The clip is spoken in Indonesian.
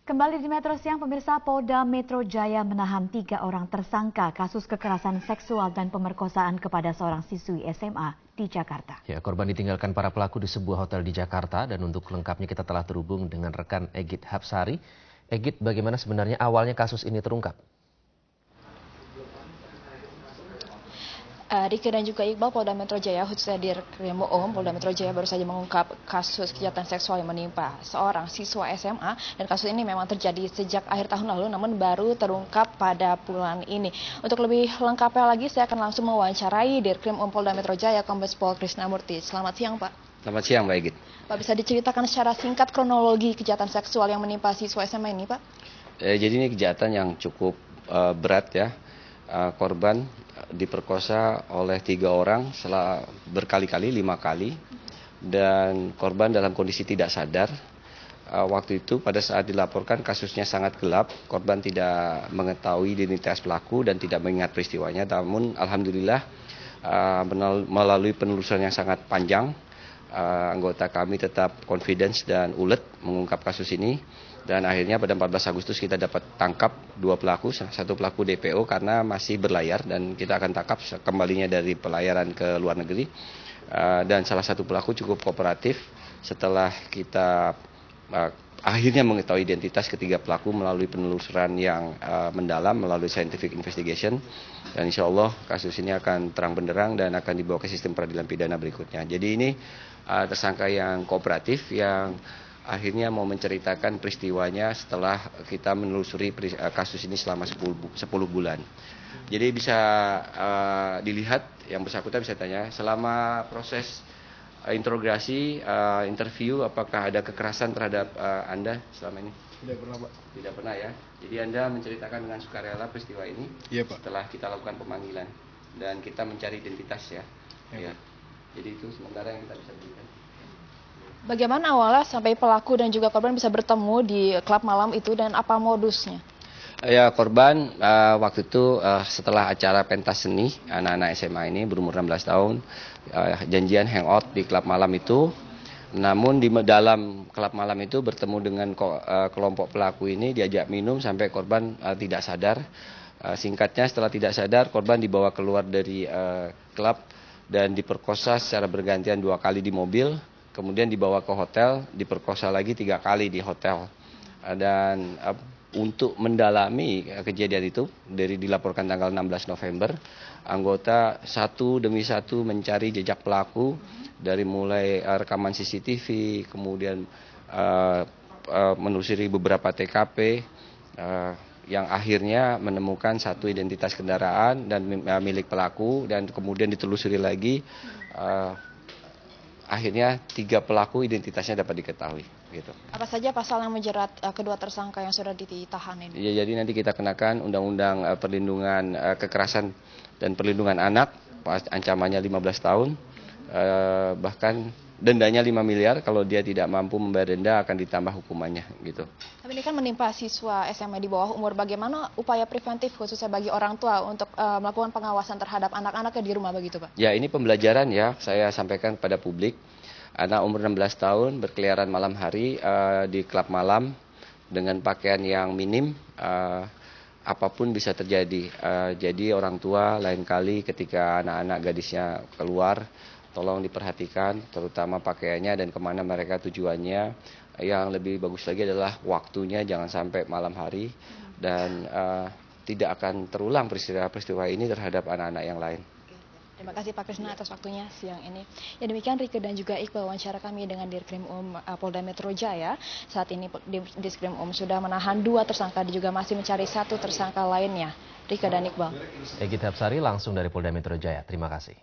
Kembali di Metro Siang, pemirsa, Polda Metro Jaya menahan 3 orang tersangka kasus kekerasan seksual dan pemerkosaan kepada seorang siswi SMA di Jakarta. Ya, korban ditinggalkan para pelaku di sebuah hotel di Jakarta dan untuk lengkapnya kita telah terhubung dengan rekan Egit Hapsari. Egit, bagaimana sebenarnya awalnya kasus ini terungkap? Riki dan juga Iqbal, Polda Metro Jaya khususnya Dirkrim Polda Metro Jaya baru saja mengungkap kasus kejahatan seksual yang menimpa seorang siswa SMA, dan kasus ini memang terjadi sejak akhir tahun lalu namun baru terungkap pada bulan ini. Untuk lebih lengkapnya lagi saya akan langsung mewawancarai Dirkrim Polda Metro Jaya Kombes Pol Krisnamurti. Selamat siang, Pak. Selamat siang, Mbak Egit. Pak, bisa diceritakan secara singkat kronologi kejahatan seksual yang menimpa siswa SMA ini, Pak? Jadi ini kejahatan yang cukup berat ya. Korban diperkosa oleh 3 orang berkali-kali, 5 kali, dan korban dalam kondisi tidak sadar. Waktu itu pada saat dilaporkan kasusnya sangat gelap, korban tidak mengetahui identitas pelaku dan tidak mengingat peristiwanya. Namun alhamdulillah melalui penelusuran yang sangat panjang, anggota kami tetap confidence dan ulet mengungkap kasus ini. Dan akhirnya pada 14 Agustus kita dapat tangkap 2 pelaku, satu pelaku DPO karena masih berlayar dan kita akan tangkap kembalinya dari pelayaran ke luar negeri. Dan salah satu pelaku cukup kooperatif setelah kita akhirnya mengetahui identitas ketiga pelaku melalui penelusuran yang mendalam melalui scientific investigation. Dan insya Allah kasus ini akan terang benderang dan akan dibawa ke sistem peradilan pidana berikutnya. Jadi ini tersangka yang kooperatif yang akhirnya mau menceritakan peristiwanya setelah kita menelusuri kasus ini selama 10 bulan. Jadi bisa dilihat, yang bersangkutan bisa tanya, selama proses interogasi, interview, apakah ada kekerasan terhadap Anda selama ini? Tidak pernah, Pak. Tidak pernah ya. Jadi Anda menceritakan dengan sukarela peristiwa ini. Iya, Pak. Setelah kita lakukan pemanggilan dan kita mencari identitas ya. Iya, Ya. Jadi itu sementara yang kita bisa berikan. Bagaimana awalnya sampai pelaku dan juga korban bisa bertemu di klub malam itu dan apa modusnya? Ya, korban waktu itu setelah acara pentas seni anak-anak SMA ini berumur 16 tahun janjian hangout di klub malam itu. Namun di dalam klub malam itu bertemu dengan kelompok pelaku ini, diajak minum sampai korban tidak sadar. Singkatnya, setelah tidak sadar korban dibawa keluar dari klub dan diperkosa secara bergantian 2 kali di mobil. Kemudian dibawa ke hotel, diperkosa lagi 3 kali di hotel. Dan untuk mendalami kejadian itu, dari dilaporkan tanggal 16 November, anggota satu demi satu mencari jejak pelaku, dari mulai rekaman CCTV, kemudian menelusuri beberapa TKP, yang akhirnya menemukan satu identitas kendaraan dan milik pelaku, dan kemudian ditelusuri lagi. Akhirnya 3 pelaku identitasnya dapat diketahui. Gitu. Apa saja pasal yang menjerat kedua tersangka yang sudah ditahan ini? Ya, jadi nanti kita kenakan Undang-Undang Perlindungan Kekerasan dan Perlindungan Anak, ancamannya 15 tahun, bahkan dendanya 5 miliar. Kalau dia tidak mampu membayar denda akan ditambah hukumannya. Gitu. Tapi ini kan menimpa siswa SMA di bawah umur. Bagaimana upaya preventif khususnya bagi orang tua untuk melakukan pengawasan terhadap anak-anaknya di rumah begitu, Pak? Ya, ini pembelajaran ya, saya sampaikan pada publik. Anak umur 16 tahun berkeliaran malam hari di klub malam dengan pakaian yang minim, apapun bisa terjadi. Jadi orang tua lain kali ketika anak-anak gadisnya keluar, tolong diperhatikan terutama pakaiannya dan kemana mereka tujuannya. Yang lebih bagus lagi adalah waktunya, jangan sampai malam hari, dan tidak akan terulang peristiwa ini terhadap anak-anak yang lain. Terima kasih Pak Krisna atas waktunya siang ini. Ya, demikian Rike dan juga Iqbal wawancara kami dengan Dirkrim Polda Metro Jaya. Saat ini Dirkrim sudah menahan 2 tersangka dan juga masih mencari 1 tersangka lainnya. Rike dan Iqbal. Egit Hapsari langsung dari Polda Metro Jaya. Terima kasih.